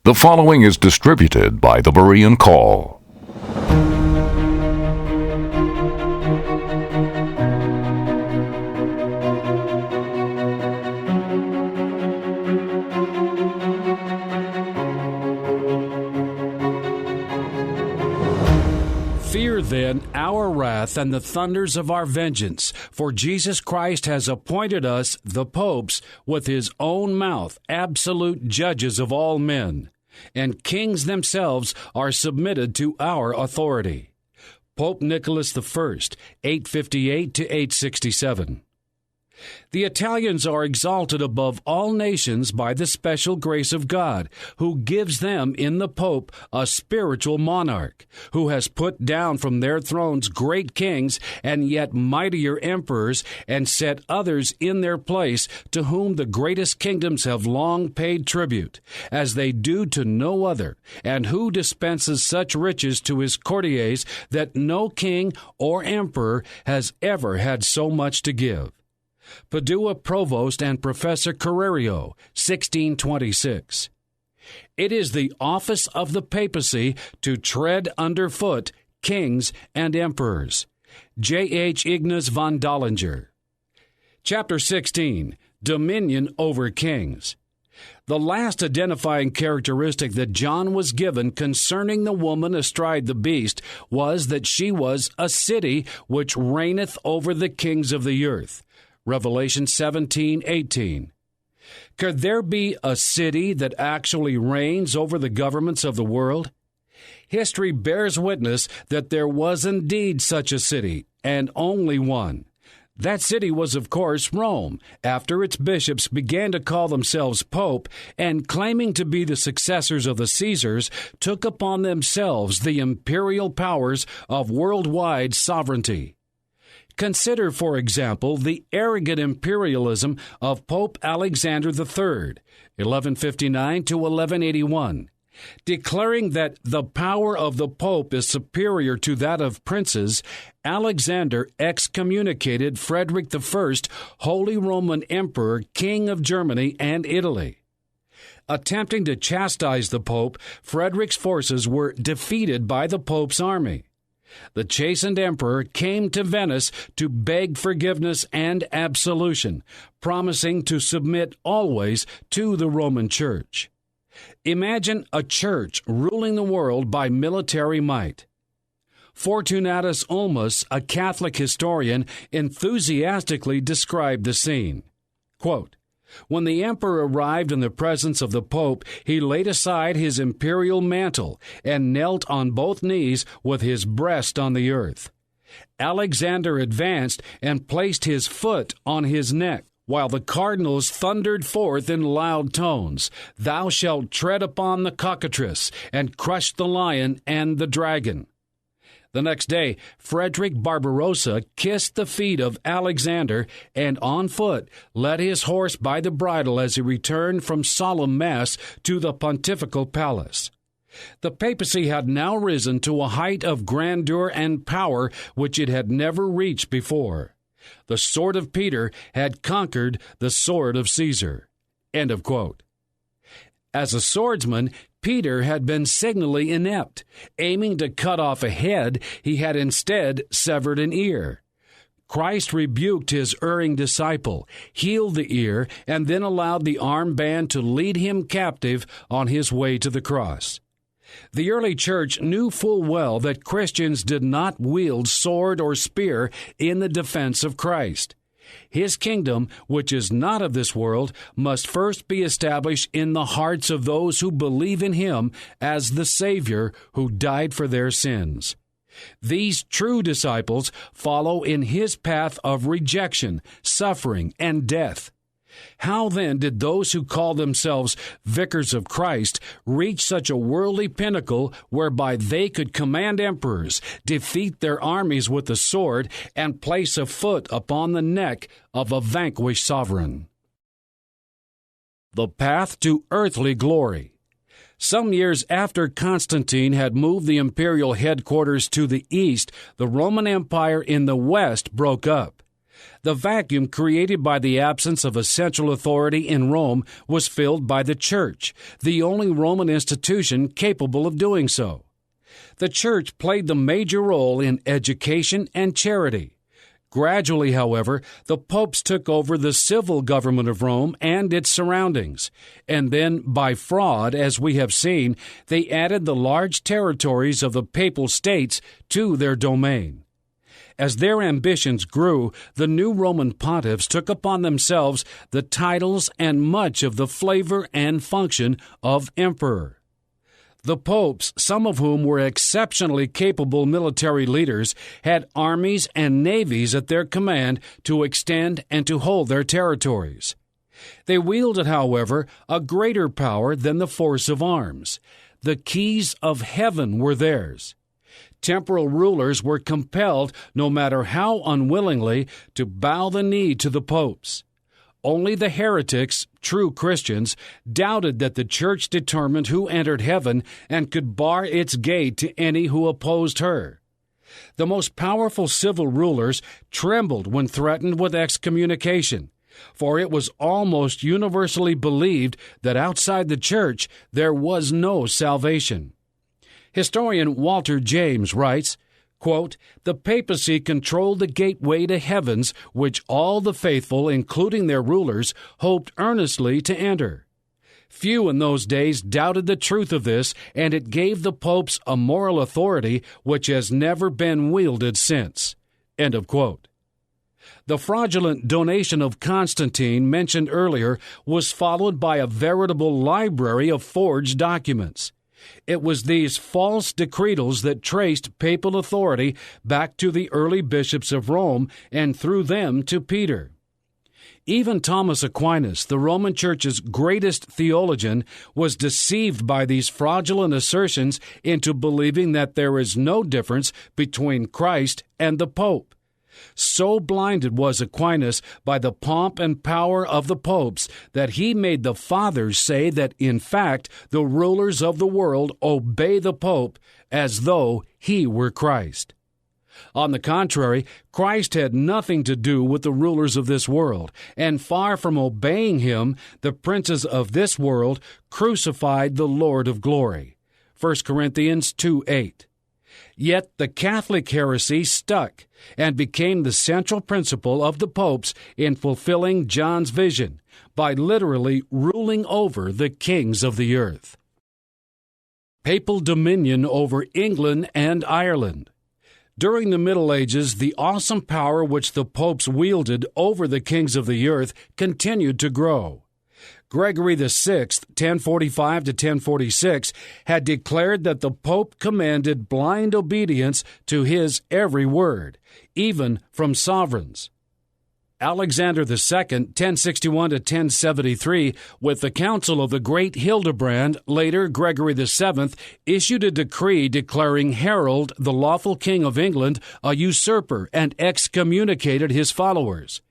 The following is distributed by the Berean Call. Fear then our wrath and the thunders of our vengeance, for Jesus Christ has appointed us, the popes, with his own mouth, absolute judges of all men, and kings themselves are submitted to our authority. Pope Nicholas I, 858 to 867. The Italians are exalted above all nations by the special grace of God, who gives them in the Pope a spiritual monarch, who has put down from their thrones great kings and yet mightier emperors, and set others in their place, to whom the greatest kingdoms have long paid tribute, as they do to no other, and who dispenses such riches to his courtiers that no king or emperor has ever had so much to give. Padua Provost and Professor Carrerio, 1626. It is the office of the papacy to tread underfoot kings and emperors. J. H. Ignaz von Dollinger. Chapter 16. Dominion over kings. The last identifying characteristic that John was given concerning the woman astride the beast was that she was a city which reigneth over the kings of the earth. Revelation 17:18. Could there be a city that actually reigns over the governments of the world? History bears witness that there was indeed such a city, and only one. That city was, of course, Rome, after its bishops began to call themselves Pope, and claiming to be the successors of the Caesars, took upon themselves the imperial powers of worldwide sovereignty. Consider, for example, the arrogant imperialism of Pope Alexander III, 1159 to 1181. Declaring that the power of the Pope is superior to that of princes, Alexander excommunicated Frederick I, Holy Roman Emperor, King of Germany and Italy. Attempting to chastise the Pope, Frederick's forces were defeated by the Pope's army. The chastened emperor came to Venice to beg forgiveness and absolution, promising to submit always to the Roman Church. Imagine a church ruling the world by military might. Fortunatus Ulmus, a Catholic historian, enthusiastically described the scene. Quote, "When the emperor arrived in the presence of the Pope, he laid aside his imperial mantle and knelt on both knees with his breast on the earth. Alexander advanced and placed his foot on his neck, while the cardinals thundered forth in loud tones, 'Thou shalt tread upon the cockatrice and crush the lion and the dragon.' The next day, Frederick Barbarossa kissed the feet of Alexander and on foot led his horse by the bridle as he returned from solemn mass to the pontifical palace. The papacy had now risen to a height of grandeur and power which it had never reached before. The sword of Peter had conquered the sword of Caesar." End of quote. As a swordsman, Peter had been signally inept. Aiming to cut off a head, he had instead severed an ear. Christ rebuked his erring disciple, healed the ear, and then allowed the armband to lead him captive on his way to the cross. The early church knew full well that Christians did not wield sword or spear in the defense of Christ. His kingdom, which is not of this world, must first be established in the hearts of those who believe in him as the Savior who died for their sins. These true disciples follow in his path of rejection, suffering, and death. How then did those who call themselves vicars of Christ reach such a worldly pinnacle whereby they could command emperors, defeat their armies with the sword, and place a foot upon the neck of a vanquished sovereign? The path to earthly glory. Some years after Constantine had moved the imperial headquarters to the east, the Roman Empire in the west broke up. The vacuum created by the absence of a central authority in Rome was filled by the Church, the only Roman institution capable of doing so. The Church played the major role in education and charity. Gradually, however, the popes took over the civil government of Rome and its surroundings, and then, by fraud, as we have seen, they added the large territories of the papal states to their domain. As their ambitions grew, the new Roman pontiffs took upon themselves the titles and much of the flavor and function of emperor. The popes, some of whom were exceptionally capable military leaders, had armies and navies at their command to extend and to hold their territories. They wielded, however, a greater power than the force of arms. The keys of heaven were theirs. Temporal rulers were compelled, no matter how unwillingly, to bow the knee to the popes. Only the heretics, true Christians, doubted that the Church determined who entered heaven and could bar its gate to any who opposed her. The most powerful civil rulers trembled when threatened with excommunication, for it was almost universally believed that outside the Church there was no salvation. Historian Walter James writes, quote, "The papacy controlled the gateway to heavens, which all the faithful, including their rulers, hoped earnestly to enter. Few in those days doubted the truth of this, and it gave the popes a moral authority which has never been wielded since." End of quote. The fraudulent donation of Constantine mentioned earlier was followed by a veritable library of forged documents. It was these false decretals that traced papal authority back to the early bishops of Rome and through them to Peter. Even Thomas Aquinas, the Roman Church's greatest theologian, was deceived by these fraudulent assertions into believing that there is no difference between Christ and the Pope. So blinded was Aquinas by the pomp and power of the popes that he made the fathers say that, in fact, the rulers of the world obey the Pope as though he were Christ. On the contrary, Christ had nothing to do with the rulers of this world, and far from obeying him, the princes of this world crucified the Lord of glory. 1 Corinthians 2:8. Yet the Catholic heresy stuck and became the central principle of the popes in fulfilling John's vision by literally ruling over the kings of the earth. Papal dominion over England and Ireland. During the Middle Ages, the awesome power which the popes wielded over the kings of the earth continued to grow. Gregory VI, 1045 to 1046, had declared that the Pope commanded blind obedience to his every word, even from sovereigns. Alexander II, 1061 to 1073, with the council of the great Hildebrand, later Gregory VII, issued a decree declaring Harold, the lawful king of England, a usurper and excommunicated his followers.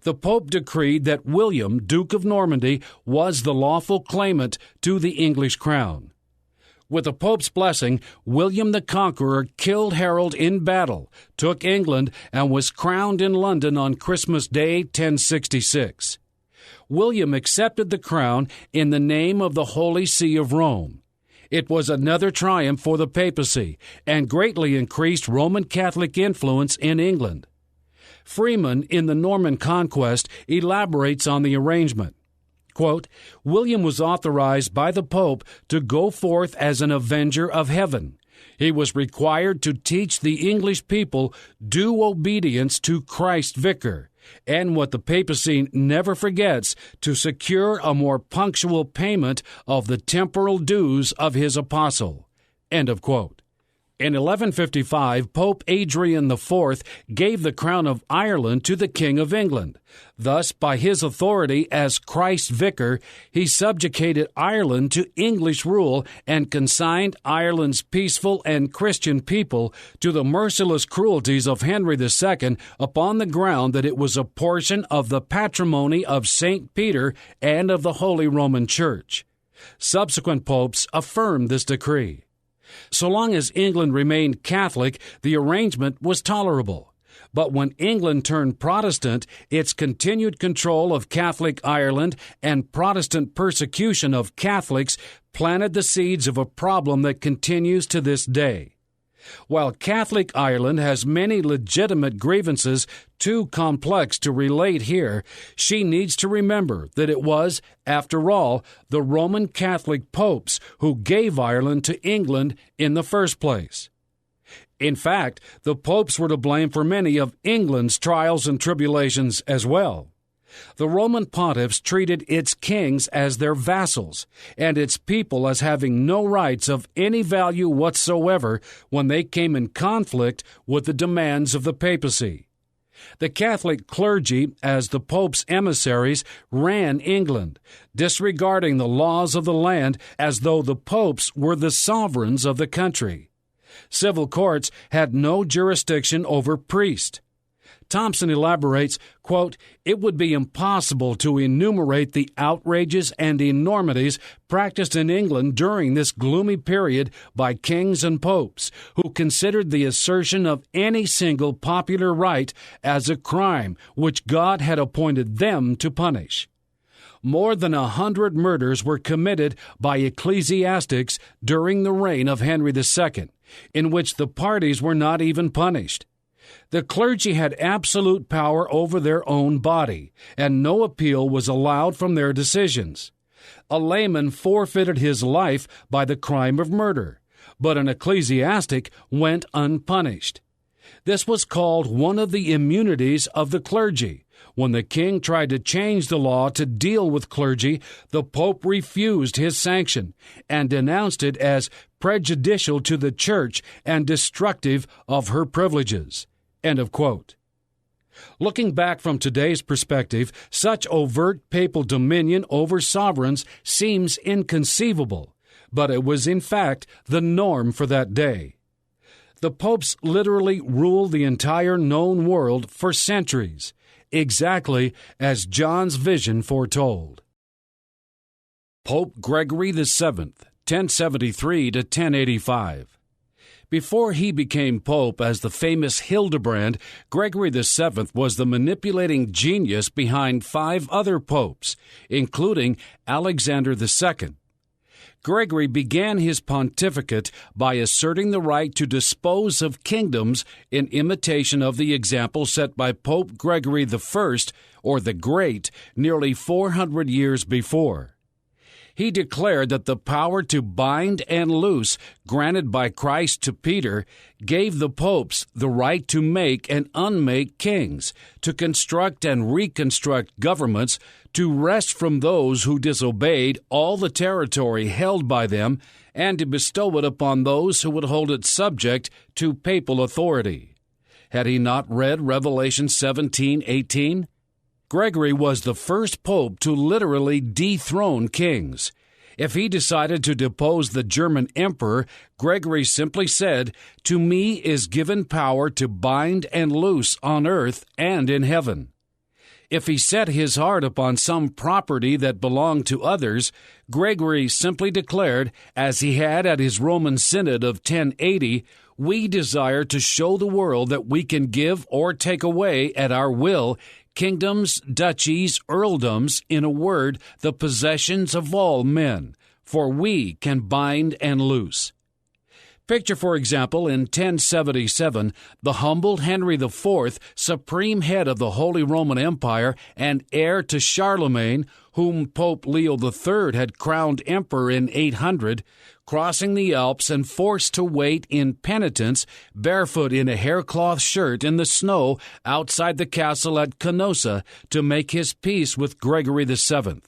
The Pope decreed that William, Duke of Normandy, was the lawful claimant to the English crown. With the Pope's blessing, William the Conqueror killed Harold in battle, took England, and was crowned in London on Christmas Day, 1066. William accepted the crown in the name of the Holy See of Rome. It was another triumph for the papacy and greatly increased Roman Catholic influence in England. Freeman, in the Norman Conquest, elaborates on the arrangement. Quote, "William was authorized by the Pope to go forth as an avenger of heaven. He was required to teach the English people due obedience to Christ's vicar, and what the papacy never forgets, to secure a more punctual payment of the temporal dues of his apostle." End of quote. In 1155, Pope Adrian IV gave the crown of Ireland to the King of England. Thus, by his authority as Christ's vicar, he subjugated Ireland to English rule and consigned Ireland's peaceful and Christian people to the merciless cruelties of Henry II upon the ground that it was a portion of the patrimony of St. Peter and of the Holy Roman Church. Subsequent popes affirmed this decree. So long as England remained Catholic, the arrangement was tolerable. But when England turned Protestant, its continued control of Catholic Ireland and Protestant persecution of Catholics planted the seeds of a problem that continues to this day. While Catholic Ireland has many legitimate grievances too complex to relate here, she needs to remember that it was, after all, the Roman Catholic popes who gave Ireland to England in the first place. In fact, the popes were to blame for many of England's trials and tribulations as well. The Roman pontiffs treated its kings as their vassals, and its people as having no rights of any value whatsoever when they came in conflict with the demands of the papacy. The Catholic clergy, as the Pope's emissaries, ran England, disregarding the laws of the land as though the popes were the sovereigns of the country. Civil courts had no jurisdiction over priests. Thompson elaborates, quote, "It would be impossible to enumerate the outrages and enormities practiced in England during this gloomy period by kings and popes, who considered the assertion of any single popular right as a crime which God had appointed them to punish. More than 100 murders were committed by ecclesiastics during the reign of Henry II, in which the parties were not even punished. The clergy had absolute power over their own body, and no appeal was allowed from their decisions. A layman forfeited his life by the crime of murder, but an ecclesiastic went unpunished. This was called one of the immunities of the clergy. When the king tried to change the law to deal with clergy, the Pope refused his sanction and denounced it as prejudicial to the Church and destructive of her privileges." End of quote. Looking back from today's perspective, such overt papal dominion over sovereigns seems inconceivable, but it was in fact the norm for that day. The popes literally ruled the entire known world for centuries, exactly as John's vision foretold. Pope Gregory VII, 1073 to 1085. Before he became pope as the famous Hildebrand, Gregory VII was the manipulating genius behind 5 other popes, including Alexander II. Gregory began his pontificate by asserting the right to dispose of kingdoms in imitation of the example set by Pope Gregory I, or the Great, nearly 400 years before. He declared that the power to bind and loose, granted by Christ to Peter, gave the popes the right to make and unmake kings, to construct and reconstruct governments, to wrest from those who disobeyed all the territory held by them, and to bestow it upon those who would hold it subject to papal authority. Had he not read Revelation 17:18? Gregory was the first pope to literally dethrone kings. If he decided to depose the German emperor, Gregory simply said, "To me is given power to bind and loose on earth and in heaven." If he set his heart upon some property that belonged to others, Gregory simply declared, as he had at his Roman Synod of 1080, "We desire to show the world that we can give or take away at our will kingdoms, duchies, earldoms, in a word, the possessions of all men, for we can bind and loose." Picture, for example, in 1077, the humbled Henry IV, supreme head of the Holy Roman Empire and heir to Charlemagne, whom Pope Leo III had crowned emperor in 800, crossing the Alps and forced to wait in penitence, barefoot in a haircloth shirt in the snow outside the castle at Canossa to make his peace with Gregory VII.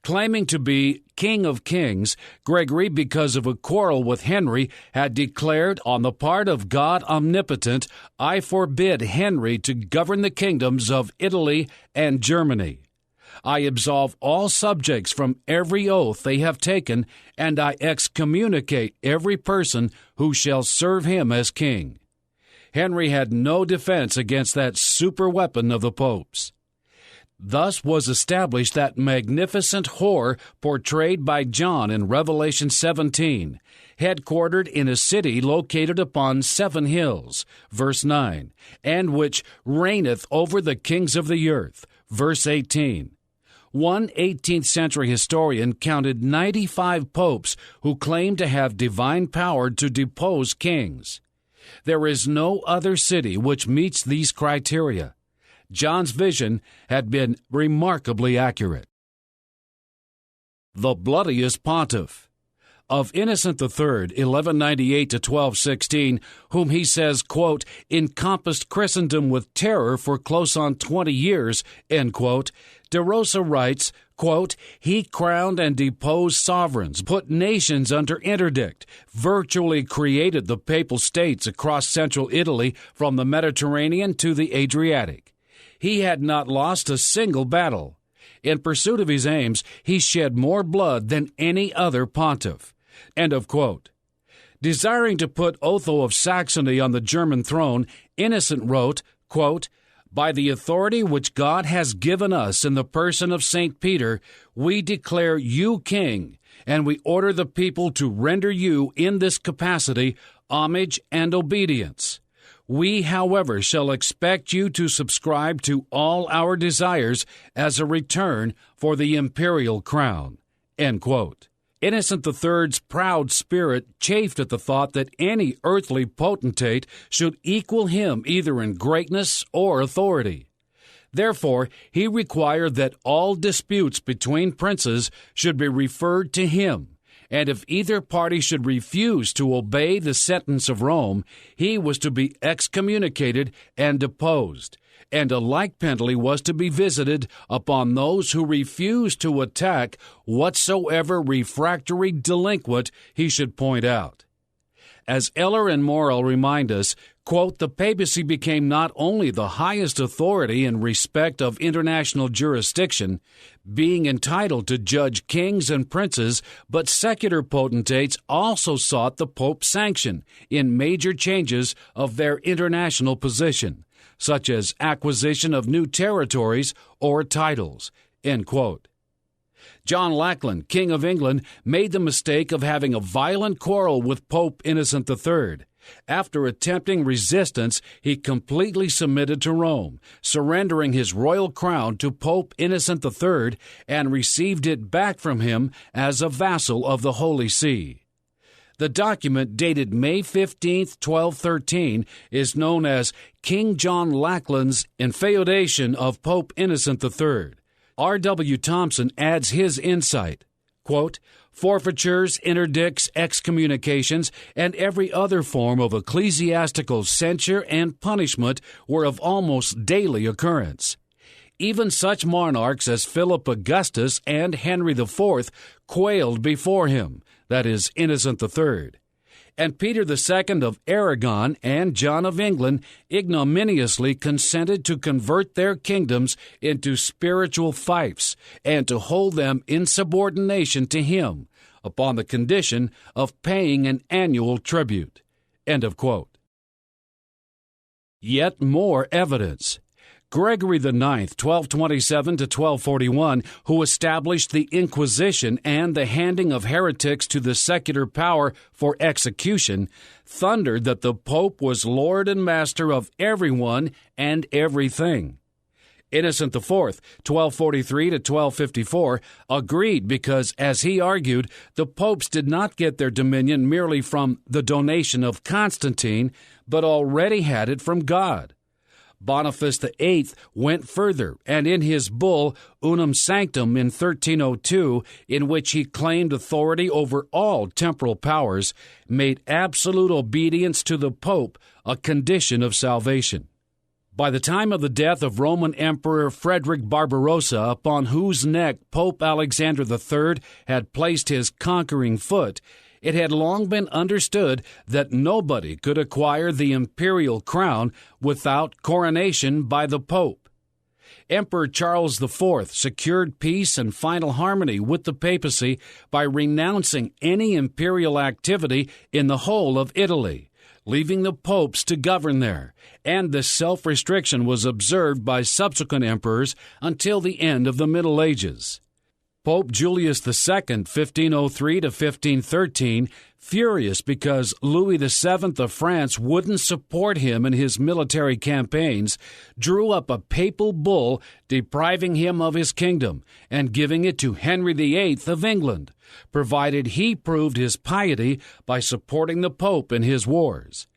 Claiming to be King of Kings, Gregory, because of a quarrel with Henry, had declared on the part of God Omnipotent, "I forbid Henry to govern the kingdoms of Italy and Germany. I absolve all subjects from every oath they have taken, and I excommunicate every person who shall serve him as king." Henry had no defense against that super weapon of the popes. Thus was established that magnificent whore portrayed by John in Revelation 17, headquartered in a city located upon 7 hills, verse 9, and which reigneth over the kings of the earth, verse 18. One 18th century historian counted 95 popes who claimed to have divine power to depose kings. There is no other city which meets these criteria. John's vision had been remarkably accurate. The bloodiest pontiff. Of Innocent III, 1198 to 1216, whom he says, quote, encompassed Christendom with terror for close on 20 years, end quote, De Rosa writes, quote, he crowned and deposed sovereigns, put nations under interdict, virtually created the papal states across central Italy from the Mediterranean to the Adriatic. He had not lost a single battle. In pursuit of his aims, he shed more blood than any other pontiff. End of quote. Desiring to put Otho of Saxony on the German throne, Innocent wrote, quote, by the authority which God has given us in the person of St. Peter, we declare you king, and we order the people to render you in this capacity homage and obedience. We, however, shall expect you to subscribe to all our desires as a return for the imperial crown. End quote. Innocent III's proud spirit chafed at the thought that any earthly potentate should equal him either in greatness or authority. Therefore, he required that all disputes between princes should be referred to him, and if either party should refuse to obey the sentence of Rome, he was to be excommunicated and deposed, and a like penalty was to be visited upon those who refused to attack whatsoever refractory delinquent he should point out. As Eller and Morel remind us, quote, the papacy became not only the highest authority in respect of international jurisdiction, being entitled to judge kings and princes, but secular potentates also sought the Pope's sanction in major changes of their international position, such as acquisition of new territories or titles, end quote. John Lackland, King of England, made the mistake of having a violent quarrel with Pope Innocent III. After attempting resistance, he completely submitted to Rome, surrendering his royal crown to Pope Innocent III and received it back from him as a vassal of the Holy See. The document, dated May 15, 1213, is known as King John Lackland's Infeudation of Pope Innocent III. R.W. Thompson adds his insight, quote, forfeitures, interdicts, excommunications, and every other form of ecclesiastical censure and punishment were of almost daily occurrence. Even such monarchs as Philip Augustus and Henry IV quailed before him, that is, Innocent III. And Peter II of Aragon and John of England ignominiously consented to convert their kingdoms into spiritual fiefs and to hold them in subordination to him upon the condition of paying an annual tribute. End of quote. Yet more evidence. Gregory IX, 1227 to 1241, who established the Inquisition and the handing of heretics to the secular power for execution, thundered that the Pope was Lord and Master of everyone and everything. Innocent IV, 1243 to 1254, agreed because, as he argued, the popes did not get their dominion merely from the donation of Constantine, but already had it from God. Boniface VIII went further, and in his bull Unum Sanctum in 1302, in which he claimed authority over all temporal powers, made absolute obedience to the Pope a condition of salvation. By the time of the death of Roman Emperor Frederick Barbarossa, upon whose neck Pope Alexander III had placed his conquering foot, it had long been understood that nobody could acquire the imperial crown without coronation by the Pope. Emperor Charles IV secured peace and final harmony with the papacy by renouncing any imperial activity in the whole of Italy, leaving the popes to govern there, and this self-restriction was observed by subsequent emperors until the end of the Middle Ages. Pope Julius II, 1503 to 1513, furious because Louis VII of France wouldn't support him in his military campaigns, drew up a papal bull depriving him of his kingdom and giving it to Henry VIII of England, provided he proved his piety by supporting the Pope in his wars.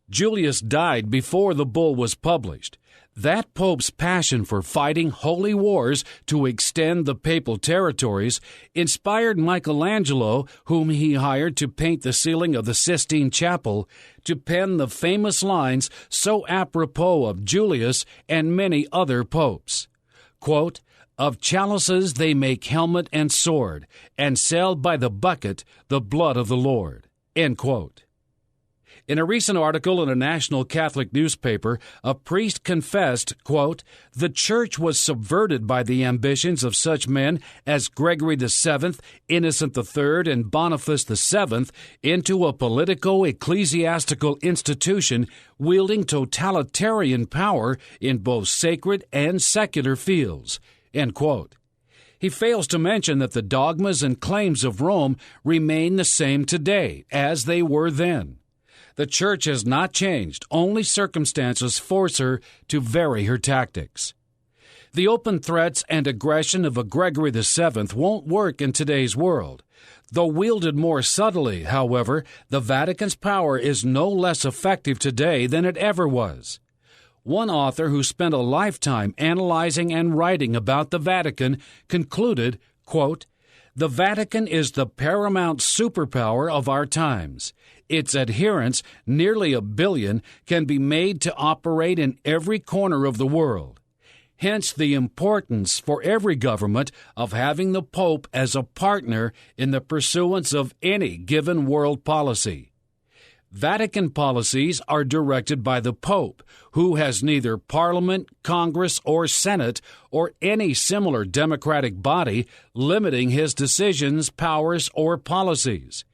Julius died before the bull was published. That pope's passion for fighting holy wars to extend the papal territories inspired Michelangelo, whom he hired to paint the ceiling of the Sistine Chapel, to pen the famous lines so apropos of Julius and many other popes. Quote, "Of chalices they make helmet and sword, and sell by the bucket the blood of the Lord." End quote. In a recent article in a national Catholic newspaper, a priest confessed, quote, "The Church was subverted by the ambitions of such men as Gregory VII, Innocent III, and Boniface VII into a politico-ecclesiastical institution wielding totalitarian power in both sacred and secular fields." End quote. He fails to mention that the dogmas and claims of Rome remain the same today as they were then. The Church has not changed, only circumstances force her to vary her tactics. The open threats and aggression of a Gregory VII won't work in today's world. Though wielded more subtly, however, the Vatican's power is no less effective today than it ever was. One author who spent a lifetime analyzing and writing about the Vatican concluded, quote, "The Vatican is the paramount superpower of our times. Its adherents, nearly 1 billion, can be made to operate in every corner of the world. Hence the importance for every government of having the Pope as a partner in the pursuance of any given world policy. Vatican policies are directed by the Pope, who has neither Parliament, Congress, or Senate, or any similar democratic body limiting his decisions, powers, or policies.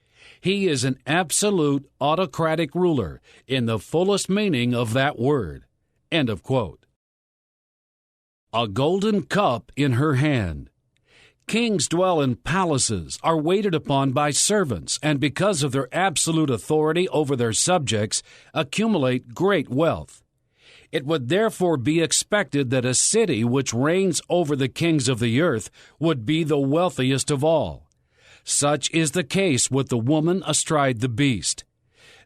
He is an absolute autocratic ruler in the fullest meaning of that word." End of quote. A golden cup in her hand. Kings dwell in palaces, are waited upon by servants, and because of their absolute authority over their subjects, accumulate great wealth. It would therefore be expected that a city which reigns over the kings of the earth would be the wealthiest of all. Such is the case with the woman astride the beast.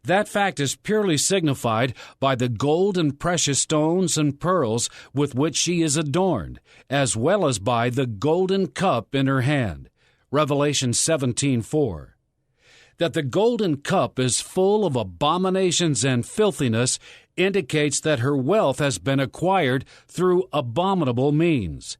That fact is purely signified by the gold and precious stones and pearls with which she is adorned, as well as by the golden cup in her hand. Revelation 17:4. That the golden cup is full of abominations and filthiness indicates that her wealth has been acquired through abominable means.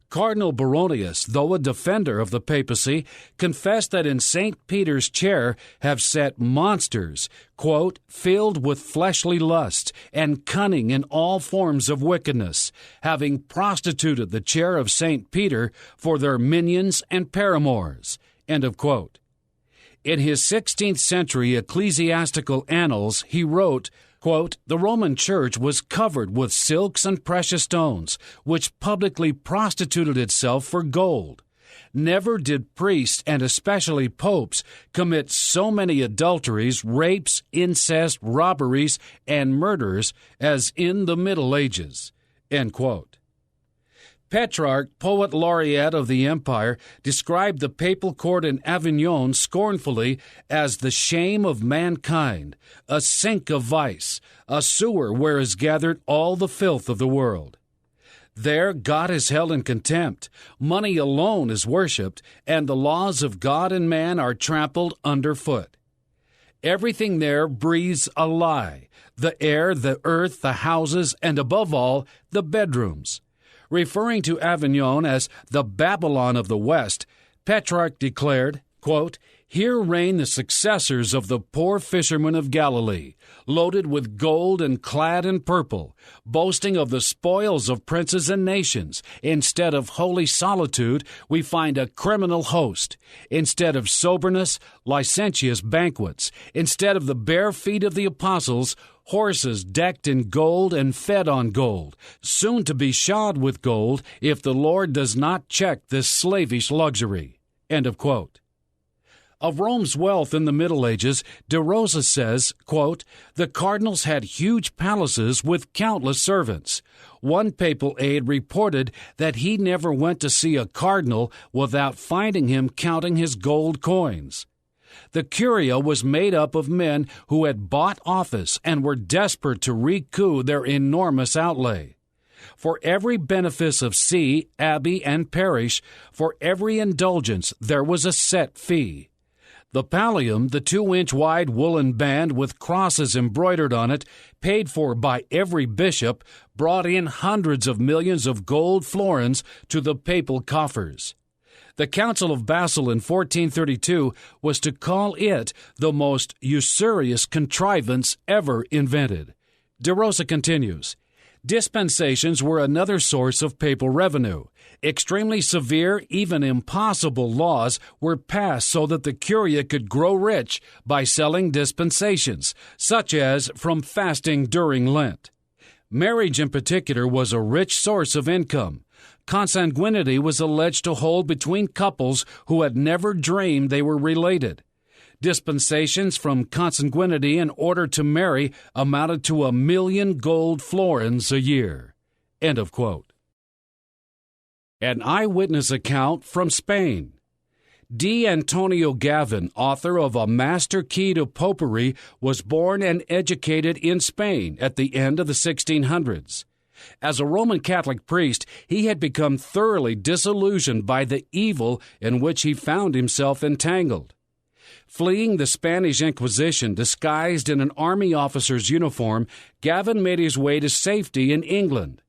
Cardinal Baronius, though a defender of the papacy, confessed that in St. Peter's chair have sat monsters, quote, "filled with fleshly lusts and cunning in all forms of wickedness, having prostituted the chair of St. Peter for their minions and paramours." End of quote. In his 16th century ecclesiastical annals, he wrote, quote, "The Roman Church was covered with silks and precious stones, which publicly prostituted itself for gold. Never did priests, and especially popes, commit so many adulteries, rapes, incest, robberies, and murders as in the Middle Ages." End quote. Petrarch, poet laureate of the empire, described the papal court in Avignon scornfully as the shame of mankind, a sink of vice, a sewer where is gathered all the filth of the world. There God is held in contempt, money alone is worshipped, and the laws of God and man are trampled underfoot. Everything there breathes a lie, the air, the earth, the houses, and above all, the bedrooms. Referring to Avignon as the Babylon of the West, Petrarch declared, quote, Here reign the successors of the poor fishermen of Galilee, loaded with gold and clad in purple, boasting of the spoils of princes and nations. Instead of holy solitude, we find a criminal host. Instead of soberness, licentious banquets. Instead of the bare feet of the apostles, horses decked in gold and fed on gold, soon to be shod with gold if the Lord does not check this slavish luxury." End of quote. Of Rome's wealth in the Middle Ages, De Rosa says, quote, "The cardinals had huge palaces with countless servants. One papal aide reported that he never went to see a cardinal without finding him counting his gold coins. The curia was made up of men who had bought office and were desperate to recoup their enormous outlay. For every benefice of see, abbey, and parish, for every indulgence, there was a set fee. The pallium, the 2-inch wide woolen band with crosses embroidered on it, paid for by every bishop, brought in hundreds of millions of gold florins to the papal coffers. The Council of Basel in 1432 was to call it the most usurious contrivance ever invented. De Rosa continues, "Dispensations were another source of papal revenue. Extremely severe, even impossible laws were passed so that the curia could grow rich by selling dispensations, such as from fasting during Lent. Marriage in particular was a rich source of income. Consanguinity was alleged to hold between couples who had never dreamed they were related. Dispensations from consanguinity in order to marry amounted to 1,000,000 gold florins a year." End of quote. An eyewitness account from Spain. D. Antonio Gavin, author of A Master Key to Popery, was born and educated in Spain at the end of the 1600s. As a Roman Catholic priest, he had become thoroughly disillusioned by the evil in which he found himself entangled. Fleeing the Spanish Inquisition disguised in an army officer's uniform, Gavin made his way to safety in England.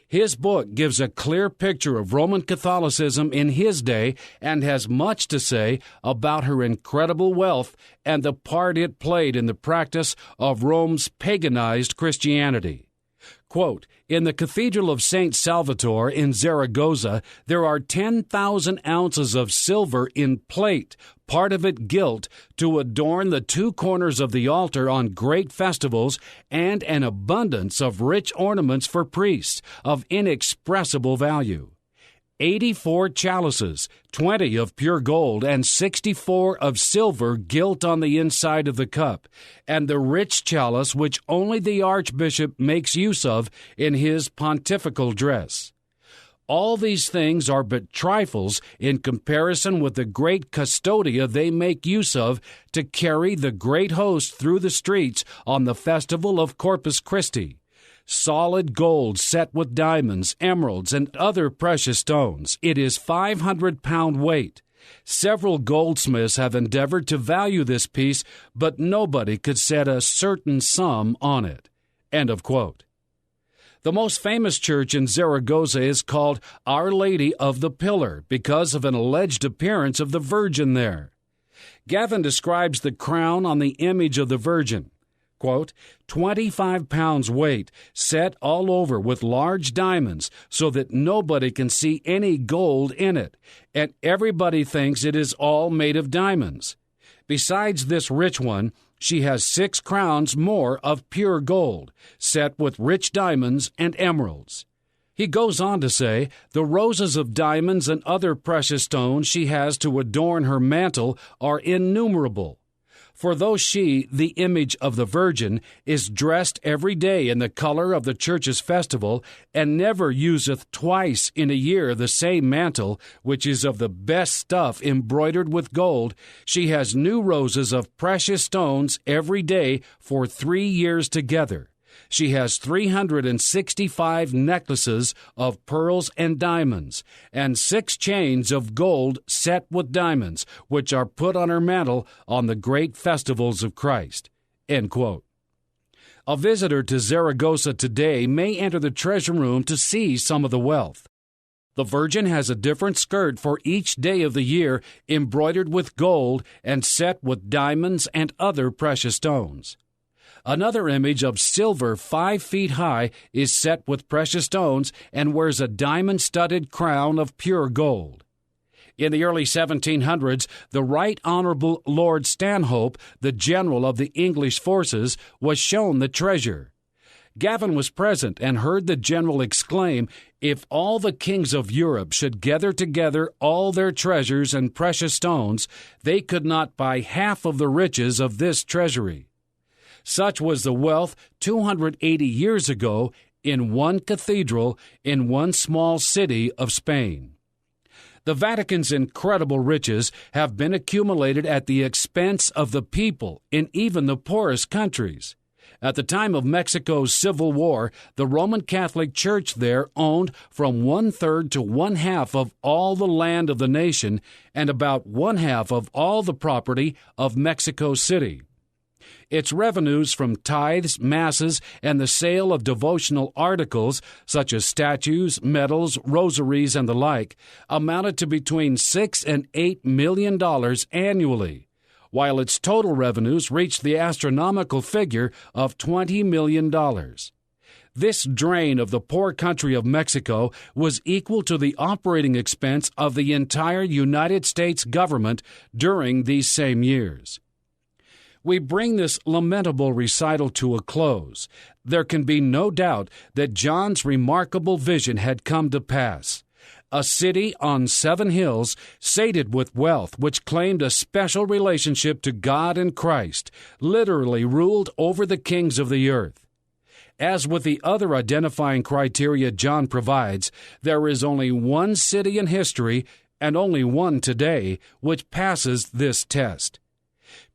His book gives a clear picture of Roman Catholicism in his day and has much to say about her incredible wealth and the part it played in the practice of Rome's paganized Christianity. Quote, "In the Cathedral of St. Salvatore in Zaragoza, there are 10,000 ounces of silver in plate, part of it gilt, to adorn the 2 corners of the altar on great festivals, and an abundance of rich ornaments for priests of inexpressible value. 84 chalices, 20 of pure gold, and 64 of silver gilt on the inside of the cup, and the rich chalice which only the archbishop makes use of in his pontifical dress. All these things are but trifles in comparison with the great custodia they make use of to carry the great host through the streets on the festival of Corpus Christi. Solid gold set with diamonds, emeralds, and other precious stones. It is 500-pound weight. Several goldsmiths have endeavored to value this piece, but nobody could set a certain sum on it." End of quote. The most famous church in Zaragoza is called Our Lady of the Pillar because of an alleged appearance of the Virgin there. Gavin describes the crown on the image of the Virgin. Quote, 25 pounds weight, set all over with large diamonds so that nobody can see any gold in it, and everybody thinks it is all made of diamonds. Besides this rich one, she has 6 crowns more of pure gold, set with rich diamonds and emeralds. He goes on to say, the roses of diamonds and other precious stones she has to adorn her mantle are innumerable. For though she, the image of the Virgin, is dressed every day in the color of the church's festival, and never useth twice in a year the same mantle, which is of the best stuff embroidered with gold, she has new roses of precious stones every day for 3 years together. She has 365 necklaces of pearls and diamonds, and 6 chains of gold set with diamonds, which are put on her mantle on the great festivals of Christ." End quote. A visitor to Zaragoza today may enter the treasure room to see some of the wealth. The Virgin has a different skirt for each day of the year, embroidered with gold and set with diamonds and other precious stones. Another image of silver 5 feet high is set with precious stones and wears a diamond-studded crown of pure gold. In the early 1700s, the Right Honorable Lord Stanhope, the general of the English forces, was shown the treasure. Gavin was present and heard the general exclaim, "If all the kings of Europe should gather together all their treasures and precious stones, they could not buy half of the riches of this treasury." Such was the wealth 280 years ago in one cathedral in one small city of Spain. The Vatican's incredible riches have been accumulated at the expense of the people in even the poorest countries. At the time of Mexico's Civil War, the Roman Catholic Church there owned from 1/3 to 1/2 of all the land of the nation and about 1/2 of all the property of Mexico City. Its revenues from tithes, masses, and the sale of devotional articles, such as statues, medals, rosaries, and the like, amounted to between $6 and $8 million annually, while its total revenues reached the astronomical figure of $20 million. This drain of the poor country of Mexico was equal to the operating expense of the entire United States government during these same years. We bring this lamentable recital to a close. There can be no doubt that John's remarkable vision had come to pass. A city on 7 hills, sated with wealth, which claimed a special relationship to God and Christ, literally ruled over the kings of the earth. As with the other identifying criteria John provides, there is only one city in history, and only one today, which passes this test.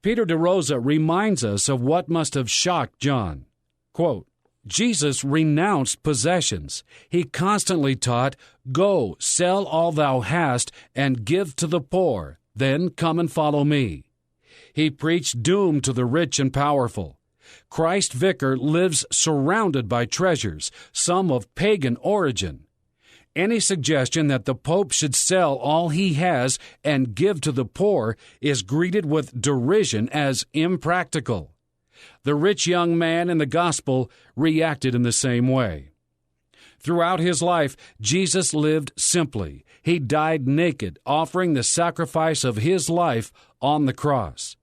Peter de Rosa reminds us of what must have shocked John. Quote, Jesus renounced possessions. He constantly taught, "Go, sell all thou hast, and give to the poor. Then come and follow me." He preached doom to the rich and powerful. Christ Vicar lives surrounded by treasures, some of pagan origin. Any suggestion that the Pope should sell all he has and give to the poor is greeted with derision as impractical. The rich young man in the Gospel reacted in the same way. Throughout his life, Jesus lived simply. He died naked, offering the sacrifice of his life on the cross.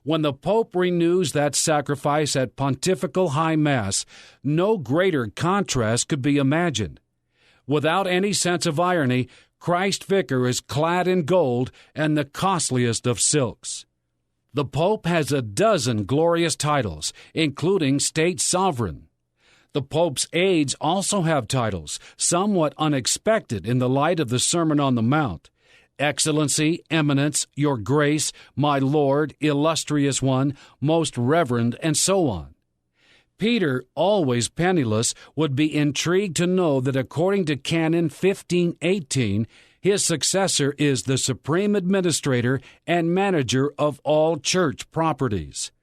When the Pope renews that sacrifice at Pontifical High Mass, no greater contrast could be imagined. Without any sense of irony, Christ Vicar is clad in gold and the costliest of silks. The Pope has a dozen glorious titles, including state sovereign. The Pope's aides also have titles, somewhat unexpected in the light of the Sermon on the Mount: Excellency, Eminence, Your Grace, My Lord, Illustrious One, Most Reverend, and so on. Peter, always penniless, would be intrigued to know that according to Canon 1518, his successor is the supreme administrator and manager of all church properties.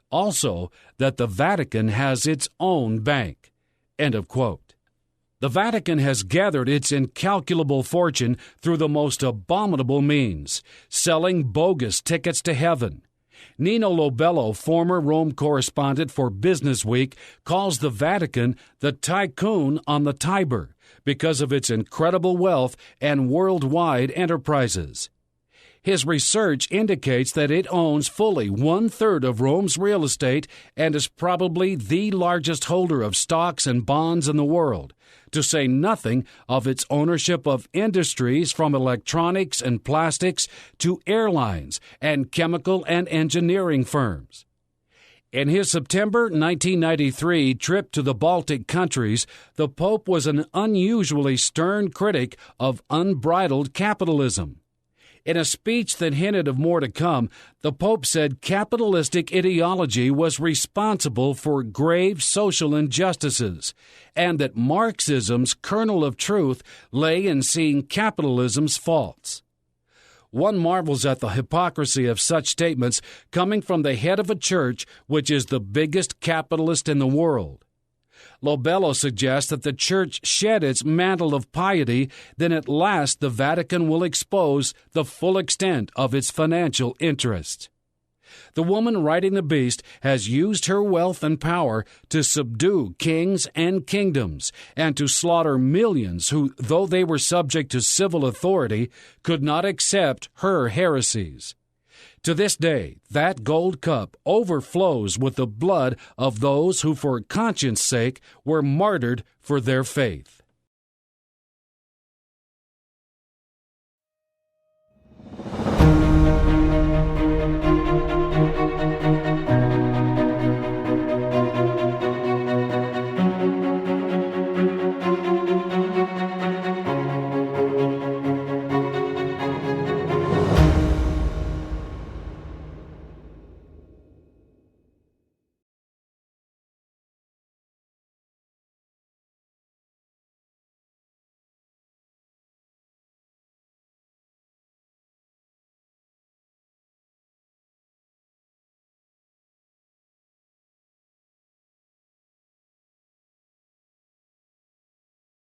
Also, that the Vatican has its own bank. End of quote. The Vatican has gathered its incalculable fortune through the most abominable means, selling bogus tickets to heaven. Nino Lobello, former Rome correspondent for Business Week, calls the Vatican the tycoon on the Tiber because of its incredible wealth and worldwide enterprises. His research indicates that it owns fully 1/3 of Rome's real estate and is probably the largest holder of stocks and bonds in the world, to say nothing of its ownership of industries from electronics and plastics to airlines and chemical and engineering firms. In his September 1993 trip to the Baltic countries, the Pope was an unusually stern critic of unbridled capitalism. In a speech that hinted of more to come, the Pope said capitalistic ideology was responsible for grave social injustices, and that Marxism's kernel of truth lay in seeing capitalism's faults. One marvels at the hypocrisy of such statements coming from the head of a church which is the biggest capitalist in the world. Lobello suggests that the Church shed its mantle of piety, then at last the Vatican will expose the full extent of its financial interest. The woman riding the beast has used her wealth and power to subdue kings and kingdoms, and to slaughter millions who, though they were subject to civil authority, could not accept her heresies. To this day, that gold cup overflows with the blood of those who for conscience sake were martyred for their faith.